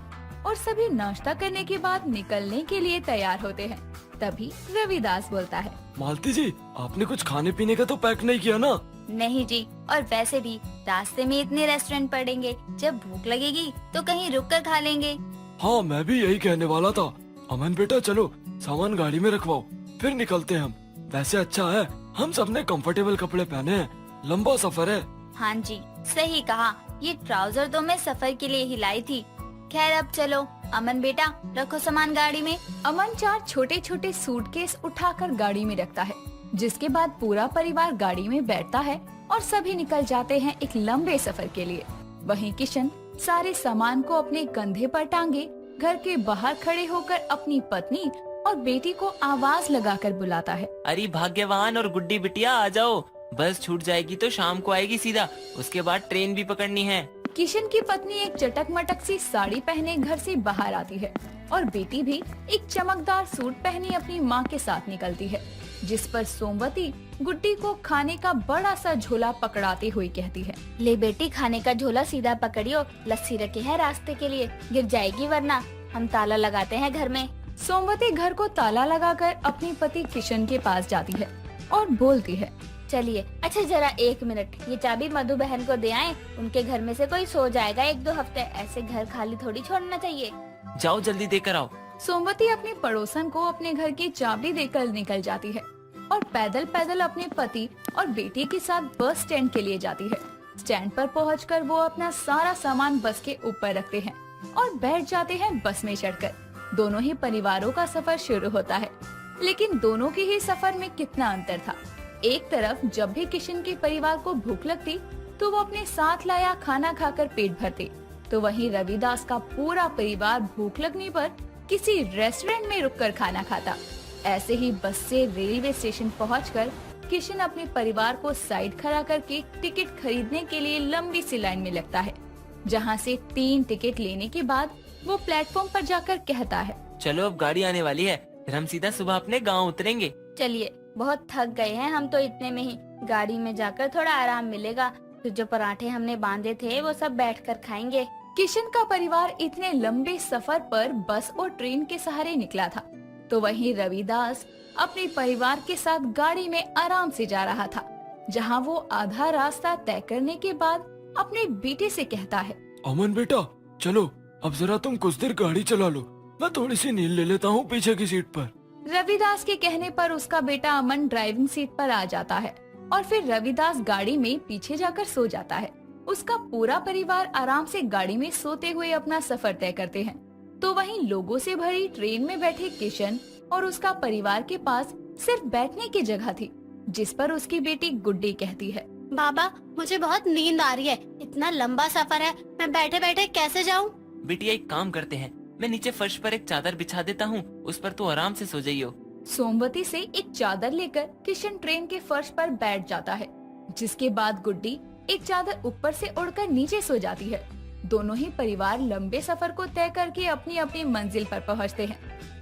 और सभी नाश्ता करने के बाद निकलने के लिए तैयार होते हैं। तभी रविदास बोलता है, मालती जी, आपने कुछ खाने पीने का तो पैक नहीं किया ना? नहीं जी, और वैसे भी रास्ते में इतने रेस्टोरेंट पड़ेंगे, जब भूख लगेगी तो कहीं रुक कर खा लेंगे। हाँ, मैं भी यही कहने वाला था। अमन बेटा, चलो सामान गाड़ी में रखवाओ, फिर निकलते हैं हम। वैसे अच्छा है, हम सबने कंफर्टेबल कपड़े पहने हैं, लंबा सफर है। हाँ जी, सही कहा, ये ट्राउजर तो मैं सफर के लिए ही लाई थी। खैर अब चलो, अमन बेटा रखो सामान गाड़ी में। अमन 4 छोटे छोटे सूटकेस उठाकर गाड़ी में रखता है, जिसके बाद पूरा परिवार गाड़ी में बैठता है और सभी निकल जाते हैं एक लंबे सफर के लिए। वहीं किशन सारे सामान को अपने कंधे पर टांगे घर के बाहर खड़े होकर अपनी पत्नी और बेटी को आवाज लगाकर बुलाता है, अरे भाग्यवान और गुड्डी बिटिया, आ जाओ, बस छूट जाएगी तो शाम को आएगी सीधा, उसके बाद ट्रेन भी पकड़नी है। किशन की पत्नी एक चटक मटक सी साड़ी पहने घर से बाहर आती है और बेटी भी एक चमकदार सूट पहने अपनी माँ के साथ निकलती है, जिस पर सोमवती गुड्डी को खाने का बड़ा सा झोला पकड़ाते हुए कहती है, ले बेटी, खाने का झोला सीधा पकड़ियो, लस्सी रखे है रास्ते के लिए, गिर जाएगी वरना। हम ताला लगाते हैं घर में। सोमवती घर को ताला लगाकर अपने पति किशन के पास जाती है और बोलती है, चलिए, अच्छा जरा 1 मिनट, ये चाबी मधु बहन को दे आए, उनके घर में से कोई सो जाएगा 1-2 हफ्ते, ऐसे घर खाली थोड़ी छोड़ना चाहिए। जाओ जल्दी देकर आओ। सोमवती अपने पड़ोसन को अपने घर की चाबी देकर निकल जाती है और पैदल पैदल अपने पति और बेटी के साथ बस स्टैंड के लिए जाती है। स्टैंड पर पहुंचकर वो अपना सारा सामान बस के ऊपर रखते हैं और बैठ जाते हैं बस में चढ़कर। दोनों ही परिवारों का सफर शुरू होता है, लेकिन दोनों के ही सफर में कितना अंतर था। एक तरफ जब भी किशन के परिवार को भूख लगती तो वो अपने साथ लाया खाना खाकर पेट भरते, तो वहीं रविदास का पूरा परिवार भूख लगने पर किसी रेस्टोरेंट में रुककर खाना खाता। ऐसे ही बस से रेलवे स्टेशन पहुंचकर किशन अपने परिवार को साइड खड़ा करके टिकट खरीदने के लिए लंबी सी लाइन में लगता है, जहां से 3 टिकट लेने के बाद वो प्लेटफॉर्म पर जाकर कहता है, चलो अब गाड़ी आने वाली है, फिर हम सीधा सुबह अपने गाँव उतरेंगे। चलिए, बहुत थक गए हैं हम तो, इतने में ही गाड़ी में जाकर थोड़ा आराम मिलेगा, फिर जो पराठे हमने बांधे थे वो सब बैठकर खाएंगे। किशन का परिवार इतने लंबे सफर पर बस और ट्रेन के सहारे निकला था, तो वहीं रविदास अपने परिवार के साथ गाड़ी में आराम से जा रहा था, जहां वो आधा रास्ता तय करने के बाद अपने बेटे से कहता है, अमन बेटा, चलो अब जरा तुम कुछ देर गाड़ी चला लो, मैं थोड़ी सी नींद ले लेता हूँ पीछे की सीट पर। रविदास के कहने पर उसका बेटा अमन ड्राइविंग सीट पर आ जाता है और फिर रविदास गाड़ी में पीछे जाकर सो जाता है। उसका पूरा परिवार आराम से गाड़ी में सोते हुए अपना सफर तय करते हैं। तो वहीं लोगों से भरी ट्रेन में बैठे किशन और उसका परिवार के पास सिर्फ बैठने की जगह थी, जिस पर उसकी बेटी गुड्डी कहती है, बाबा मुझे बहुत नींद आ रही है, इतना लंबा सफर है, मैं बैठे बैठे कैसे जाऊँ? बिटिया एक काम करते हैं, मैं नीचे फर्श पर एक चादर बिछा देता हूँ, उस पर तू आराम से सो जाइयो। सोमवती से एक चादर लेकर किशन ट्रेन के फर्श पर बैठ जाता है, जिसके बाद गुड्डी एक चादर ऊपर से उड़कर नीचे सो जाती है। दोनों ही परिवार लंबे सफर को तय करके अपनी अपनी मंजिल पर पहुंचते हैं।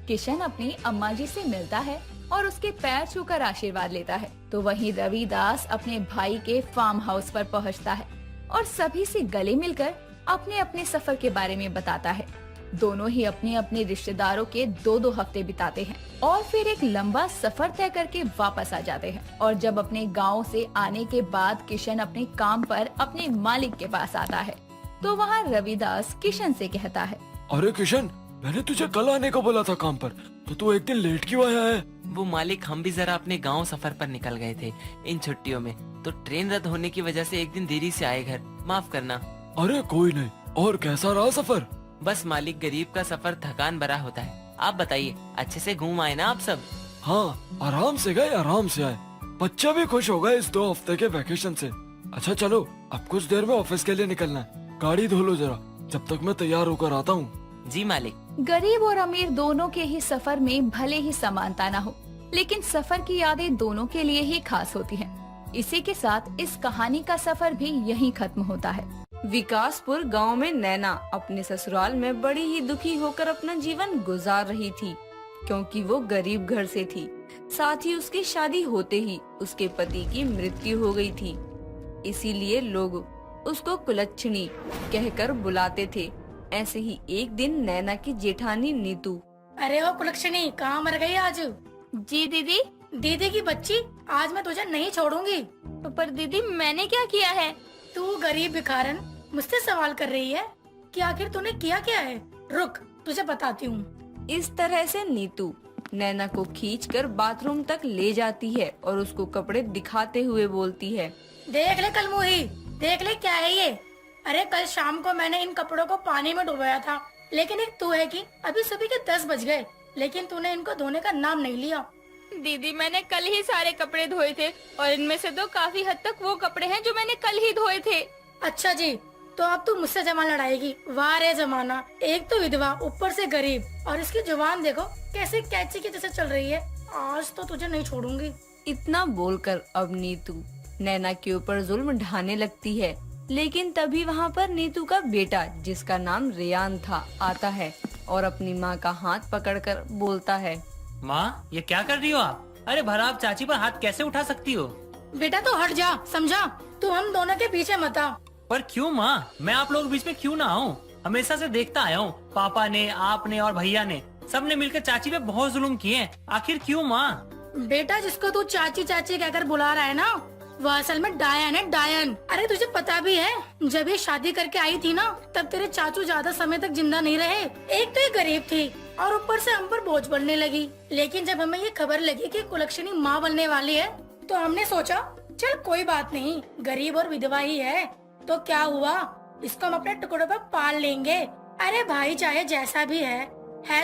किशन अपनी अम्मा जी से मिलता है और उसके पैर छूकर आशीर्वाद लेता है, तो वहीं रविदास अपने भाई के फार्म हाउस पर पहुंचता है और सभी से गले मिलकर अपने अपने सफर के बारे में बताता है। दोनों ही अपने अपने रिश्तेदारों के 2-2 हफ्ते बिताते हैं और फिर एक लंबा सफर तय करके वापस आ जाते हैं। और जब अपने गांव से आने के बाद किशन अपने काम पर अपने मालिक के पास आता है, तो वहाँ रविदास किशन से कहता है, अरे किशन, मैंने तुझे कल आने को बोला था काम पर, तो तू एक दिन लेट क्यों आया है? वो मालिक, हम भी जरा अपने गांव सफर पर निकल गए थे इन छुट्टियों में, तो ट्रेन रद्द होने की वजह से एक दिन देरी से आए घर, माफ करना। अरे कोई नहीं, और कैसा रहा सफर? बस मालिक, गरीब का सफर थकान भरा होता है। आप बताइए, अच्छे से घूम आए ना आप सब? हाँ, आराम से गए, आराम से आए। बच्चा भी खुश होगा इस 2 हफ्ते के वैकेशन से। अच्छा चलो, अब कुछ देर में ऑफिस के लिए निकलना है, गाड़ी धो लो जरा, जब तक मैं तैयार होकर आता हूँ। जी मालिक। गरीब और अमीर दोनों के ही सफर में भले ही समानता न हो, लेकिन सफर की यादें दोनों के लिए ही खास होती हैं। इसी के साथ इस कहानी का सफर भी यहीं खत्म होता है। विकासपुर गांव में नैना अपने ससुराल में बड़ी ही दुखी होकर अपना जीवन गुजार रही थी, क्योंकि वो गरीब घर से थी। साथ ही उसकी शादी होते ही उसके पति की मृत्यु हो गई थी, इसीलिए लोग उसको कुलच्छनी कहकर बुलाते थे। ऐसे ही एक दिन नैना की जेठानी नीतू, अरे ओ कुलक्षणी, कहाँ मर गई आज? जी दीदी। दीदी की बच्ची, आज मैं तुझे नहीं छोड़ूंगी। पर दीदी मैंने क्या किया है? तू गरीब भिखारन मुझसे सवाल कर रही है कि आखिर तूने किया क्या है? रुक, तुझे बताती हूँ। इस तरह से नीतू नैना को खींचकर बाथरूम तक ले जाती है और उसको कपड़े दिखाते हुए बोलती है, देख ले कलमुही, देख ले क्या है ये। अरे कल शाम को मैंने इन कपड़ों को पानी में डुबाया था, लेकिन एक तू है कि अभी सुबह के 10 बज गए, लेकिन तूने इनको धोने का नाम नहीं लिया। दीदी मैंने कल ही सारे कपड़े धोए थे और इनमें से तो काफी हद तक वो कपड़े हैं जो मैंने कल ही धोए थे। अच्छा जी, तो अब तू मुझसे जमा लड़ाएगी? वाह रे जमाना, एक तो विधवा, ऊपर से गरीब, और इसकी जुबान देखो कैसे कैची की जैसे चल रही है। आज तो तुझे नहीं छोड़ूंगी। इतना बोलकर अब नीतू नैना के ऊपर जुल्म ढाने लगती है। लेकिन तभी वहाँ पर नीतू का बेटा, जिसका नाम रेयान था, आता है और अपनी माँ का हाथ पकड़कर बोलता है, माँ ये क्या कर रही हो आप? अरे भला आप चाची पर हाथ कैसे उठा सकती हो? बेटा तो हट जा, समझा? तू हम दोनों के पीछे मत आ। पर क्यों माँ? मैं आप लोगों के बीच में क्यों ना आऊँ? हमेशा से देखता आया हूँ, पापा ने, आपने और भैया ने सबने मिलकर चाची पे बहुत जुल्म किए हैं। आखिर क्यों माँ? बेटा जिसको तू चाची चाची कहकर बुला रहा है ना, वो असल में डायन है, डायन। अरे तुझे पता भी है, जब ये शादी करके आई थी ना, तब तेरे चाचू ज्यादा समय तक जिंदा नहीं रहे। एक तो ये गरीब थी और ऊपर से हम पर बोझ बढ़ने लगी। लेकिन जब हमें ये खबर लगी कि कुलक्षणी माँ बनने वाली है, तो हमने सोचा चल कोई बात नहीं, गरीब और विधवा ही है तो क्या हुआ, इसको हम अपने टुकड़ों पर पाल लेंगे। अरे भाई चाहे जैसा भी है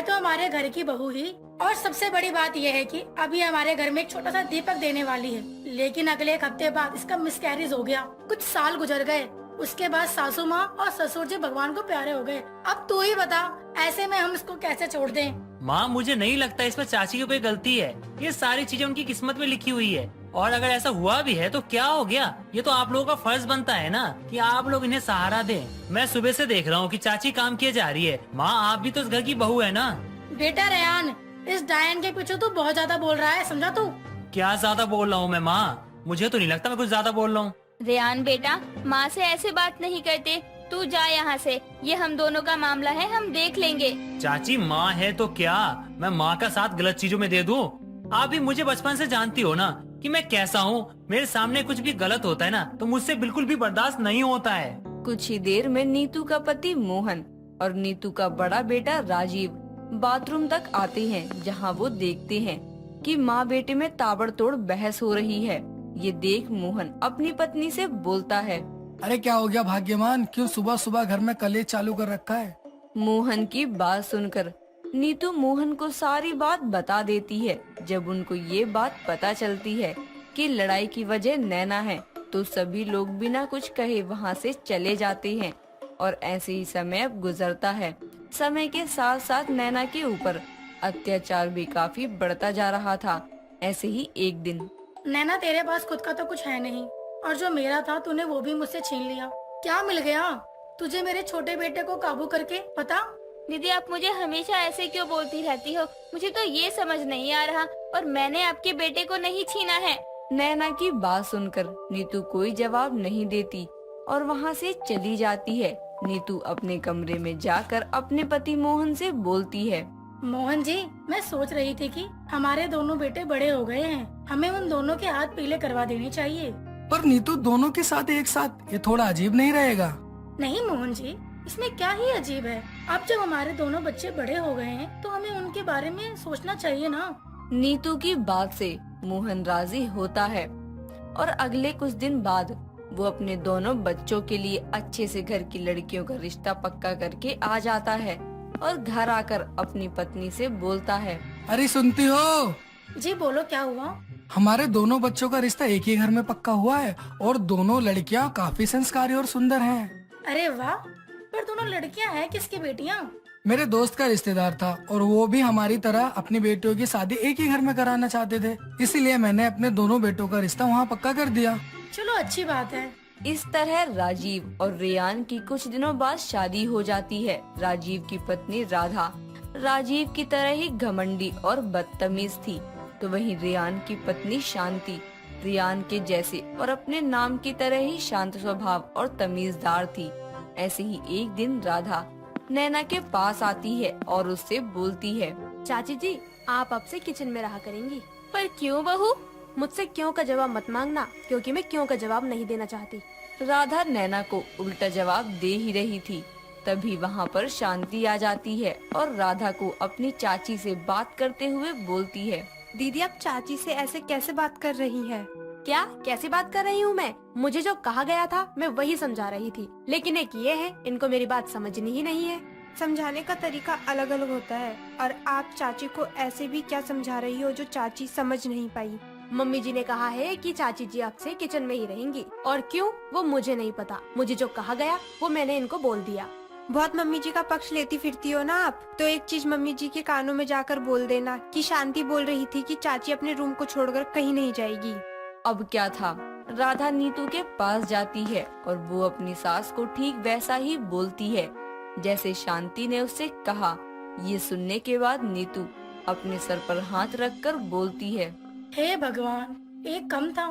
तो हमारे घर की बहू ही। और सबसे बड़ी बात यह है कि अभी हमारे घर में एक छोटा सा दीपक देने वाली है। लेकिन अगले एक हफ्ते बाद इसका मिसकैरेज हो गया। कुछ साल गुजर गए, उसके बाद सासू माँ और ससुर जी भगवान को प्यारे हो गए। अब तू ही बता, ऐसे में हम इसको कैसे छोड़ दें? माँ मुझे नहीं लगता इसमें चाची की कोई गलती है। ये सारी चीजें उनकी किस्मत में लिखी हुई है। और अगर ऐसा हुआ भी है तो क्या हो गया? ये तो आप लोगों का फर्ज बनता है ना कि आप लोग इन्हें सहारा दें। मैं सुबह से देख रहा हूँ कि चाची काम किए जा रही है। माँ आप भी तो इस घर की बहू है ना। बेटा रेयान, इस डायन के पीछे तू बहुत ज्यादा बोल रहा है, समझा तू? क्या ज्यादा बोल रहा हूँ मैं माँ? मुझे तो नहीं लगता मैं कुछ ज्यादा बोल रहा हूँ। रेयान बेटा, माँ से ऐसे बात नहीं करते, तू जा यहाँ से। ये हम दोनों का मामला है, हम देख लेंगे। चाची माँ है तो क्या मैं माँ का साथ गलत चीजों में दे दूँ? आप भी मुझे बचपन से जानती हो ना कि मैं कैसा हूँ। मेरे सामने कुछ भी गलत होता है ना तो मुझसे बिल्कुल भी बर्दाश्त नहीं होता है। कुछ ही देर में नीतू का पति मोहन और नीतू का बड़ा बेटा राजीव बाथरूम तक आते हैं, जहां वो देखते हैं कि माँ बेटे में ताबड़तोड़ बहस हो रही है। ये देख मोहन अपनी पत्नी से बोलता है, अरे क्या हो गया भाग्यमान, क्यों सुबह सुबह घर में कलेश चालू कर रखा है? मोहन की बात सुनकर नीतू मोहन को सारी बात बता देती है। जब उनको ये बात पता चलती है कि लड़ाई की वजह नैना है, तो सभी लोग बिना कुछ कहे वहाँ से चले जाते हैं। और ऐसे ही समय अब गुजरता है। समय के साथ साथ नैना के ऊपर अत्याचार भी काफी बढ़ता जा रहा था। ऐसे ही एक दिन, नैना तेरे पास खुद का तो कुछ है नहीं, और जो मेरा था तूने वो भी मुझसे छीन लिया। क्या मिल गया तुझे मेरे छोटे बेटे को काबू करके? पता दीदी आप मुझे हमेशा ऐसे क्यों बोलती रहती हो? मुझे तो ये समझ नहीं आ रहा। और मैंने आपके बेटे को नहीं छीना है। नैना की बात सुनकर नीतू कोई जवाब नहीं देती और वहाँ से चली जाती है। नीतू अपने कमरे में जाकर अपने पति मोहन से बोलती है, मोहन जी, मैं सोच रही थी कि हमारे दोनों बेटे बड़े हो गए हैं, हमें उन दोनों के हाथ पीले करवा देने चाहिए। पर नीतू दोनों के साथ एक साथ, ये थोड़ा अजीब नहीं रहेगा? नहीं मोहन जी, इसमें क्या ही अजीब है। अब जब हमारे दोनों बच्चे बड़े हो गए हैं तो हमें उनके बारे में सोचना चाहिए ना। नीतू की बात से मोहन राजी होता है और अगले कुछ दिन बाद वो अपने दोनों बच्चों के लिए अच्छे से घर की लड़कियों का रिश्ता पक्का करके आ जाता है और घर आकर अपनी पत्नी से बोलता है, अरे सुनती हो? जी बोलो, क्या हुआ? हमारे दोनों बच्चों का रिश्ता एक ही घर में पक्का हुआ है और दोनों लड़कियां काफी संस्कारी और सुंदर हैं। अरे वाह, पर दोनों लड़कियां हैं किसकी बेटियां? मेरे दोस्त का रिश्तेदार था और वो भी हमारी तरह अपनी बेटियों की शादी एक ही घर में कराना चाहते थे, इसीलिए मैंने अपने दोनों बेटों का रिश्ता वहाँ पक्का कर दिया। चलो अच्छी बात है। इस तरह राजीव और रेयान की कुछ दिनों बाद शादी हो जाती है। राजीव की पत्नी राधा राजीव की तरह ही घमंडी और बदतमीज थी, तो वहीं रेयान की पत्नी शांति रेयान के जैसे और अपने नाम की तरह ही शांत स्वभाव और तमीजदार थी। ऐसे ही एक दिन राधा नैना के पास आती है और उससे बोलती है, चाची जी, आप अब से किचन में रहा करेंगी। पर क्यों बहू? मुझसे क्यों का जवाब मत मांगना, क्योंकि मैं क्यों का जवाब नहीं देना चाहती। राधा नैना को उल्टा जवाब दे ही रही थी, तभी वहाँ पर शांति आ जाती है और राधा को अपनी चाची से बात करते हुए बोलती है, दीदी आप चाची से ऐसे कैसे बात कर रही हैं? क्या कैसे बात कर रही हूँ मैं? मुझे जो कहा गया था मैं वही समझा रही थी, लेकिन एक ये है, इनको मेरी बात समझनी ही नहीं है। समझाने का तरीका अलग अलग होता है, और आप चाची को ऐसे भी क्या समझा रही हो जो चाची समझ नहीं पाई। मम्मी जी ने कहा है कि चाची जी आपसे किचन में ही रहेंगी, और क्यों वो मुझे नहीं पता। मुझे जो कहा गया वो मैंने इनको बोल दिया। बहुत मम्मी जी का पक्ष लेती फिरती हो ना आप, तो एक चीज मम्मी जी के कानों में जाकर बोल देना कि शांति बोल रही थी कि चाची अपने रूम को छोड़कर कहीं नहीं जाएगी। अब क्या था, राधा नीतू के पास जाती है और वो अपनी सास को ठीक वैसा ही बोलती है जैसे शांति ने उससे कहा। ये सुनने के बाद नीतू अपने सर पर हाथ रखकर बोलती है, हे भगवान, एक कम था,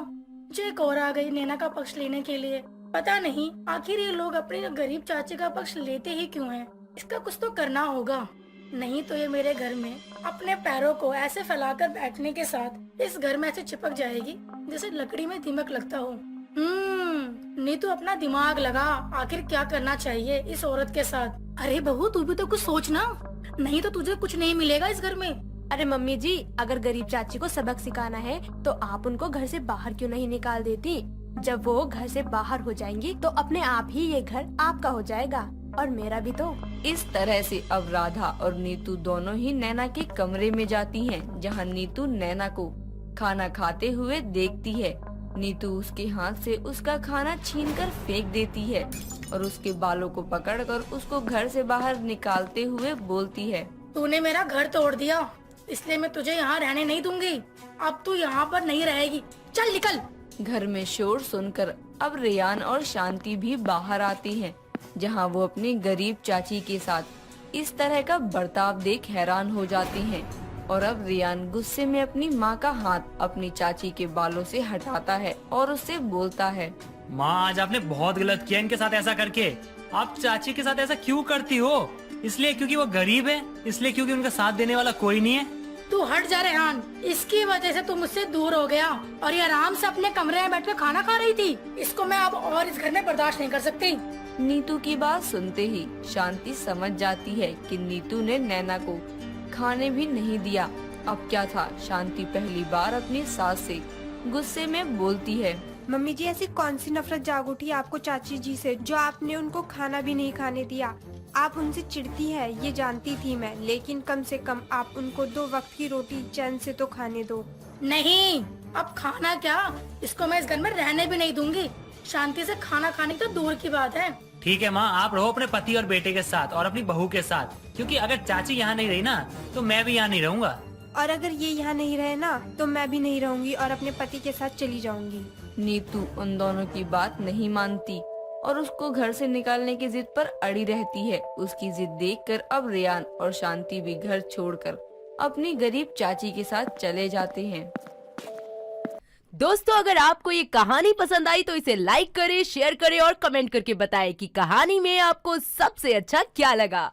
जो एक और आ गई नैना का पक्ष लेने के लिए। पता नहीं आखिर ये लोग अपने गरीब चाचे का पक्ष लेते ही क्यों हैं? इसका कुछ तो करना होगा, नहीं तो ये मेरे घर में अपने पैरों को ऐसे फैलाकर बैठने के साथ इस घर में ऐसे चिपक जाएगी जैसे लकड़ी में दीमक लगता हो। नीतू अपना दिमाग लगा, आखिर क्या करना चाहिए इस औरत के साथ। अरे बहू, तू भी तो कुछ सोचना, नहीं तो तुझे कुछ नहीं मिलेगा इस घर में। अरे मम्मी जी, अगर गरीब चाची को सबक सिखाना है तो आप उनको घर से बाहर क्यों नहीं निकाल देती? जब वो घर से बाहर हो जाएंगी तो अपने आप ही ये घर आपका हो जाएगा और मेरा भी तो। इस तरह से अब राधा और नीतू दोनों ही नैना के कमरे में जाती हैं, जहां नीतू नैना को खाना खाते हुए देखती है। नीतू उसके हाथ से उसका खाना छीनकर फेंक देती है और उसके बालों को पकड़कर उसको घर से बाहर निकालते हुए बोलती है, तूने मेरा घर तोड़ दिया, इसलिए मैं तुझे यहाँ रहने नहीं दूंगी। अब तू यहाँ पर नहीं रहेगी, चल निकल। घर में शोर सुनकर अब रेयान और शांति भी बाहर आती हैं, जहां वो अपनी गरीब चाची के साथ इस तरह का बर्ताव देख हैरान हो जाती हैं। और अब रेयान गुस्से में अपनी माँ का हाथ अपनी चाची के बालों से हटाता है और उससे बोलता है, माँ, आज आपने बहुत गलत किया इनके साथ ऐसा करके। आप चाची के साथ ऐसा क्यों करती हो? इसलिए क्योंकि वो गरीब है? इसलिए क्योंकि उनका साथ देने वाला कोई नहीं है? तू हट जा रेहान, इसकी वजह से तू मुझसे दूर हो गया और ये आराम से अपने कमरे में बैठकर खाना खा रही थी। इसको मैं अब और इस घर में बर्दाश्त नहीं कर सकती। नीतू की बात सुनते ही शांति समझ जाती है कि नीतू ने नैना को खाने भी नहीं दिया। अब क्या था, शांति पहली बार अपनी सास से गुस्से में बोलती है, मम्मी जी, ऐसी कौन सी नफरत जाग उठी आपको चाची जी से, जो आपने उनको खाना भी नहीं खाने दिया? आप उनसे चिढ़ती है ये जानती थी मैं, लेकिन कम से कम आप उनको 2 वक्त की रोटी चैन से तो खाने दो। नहीं, अब खाना क्या, इसको मैं इस घर में रहने भी नहीं दूंगी। शांति से खाना खाने तो दूर की बात है। ठीक है माँ, आप रहो अपने पति और बेटे के साथ और अपनी बहू के साथ, क्योंकि अगर चाची यहाँ नहीं रही ना तो मैं भी यहाँ नहीं रहूँगा। और अगर ये यहाँ नहीं रहे ना तो मैं भी नहीं रहूंगी और अपने पति के साथ चली जाऊंगी। नीतू उन दोनों की बात नहीं मानती और उसको घर से निकालने की जिद पर अड़ी रहती है। उसकी जिद देखकर अब रेयान और शांति भी घर छोड़कर अपनी गरीब चाची के साथ चले जाते हैं। दोस्तों, अगर आपको ये कहानी पसंद आई तो इसे लाइक करें, शेयर करें और कमेंट करके बताएं कि कहानी में आपको सबसे अच्छा क्या लगा।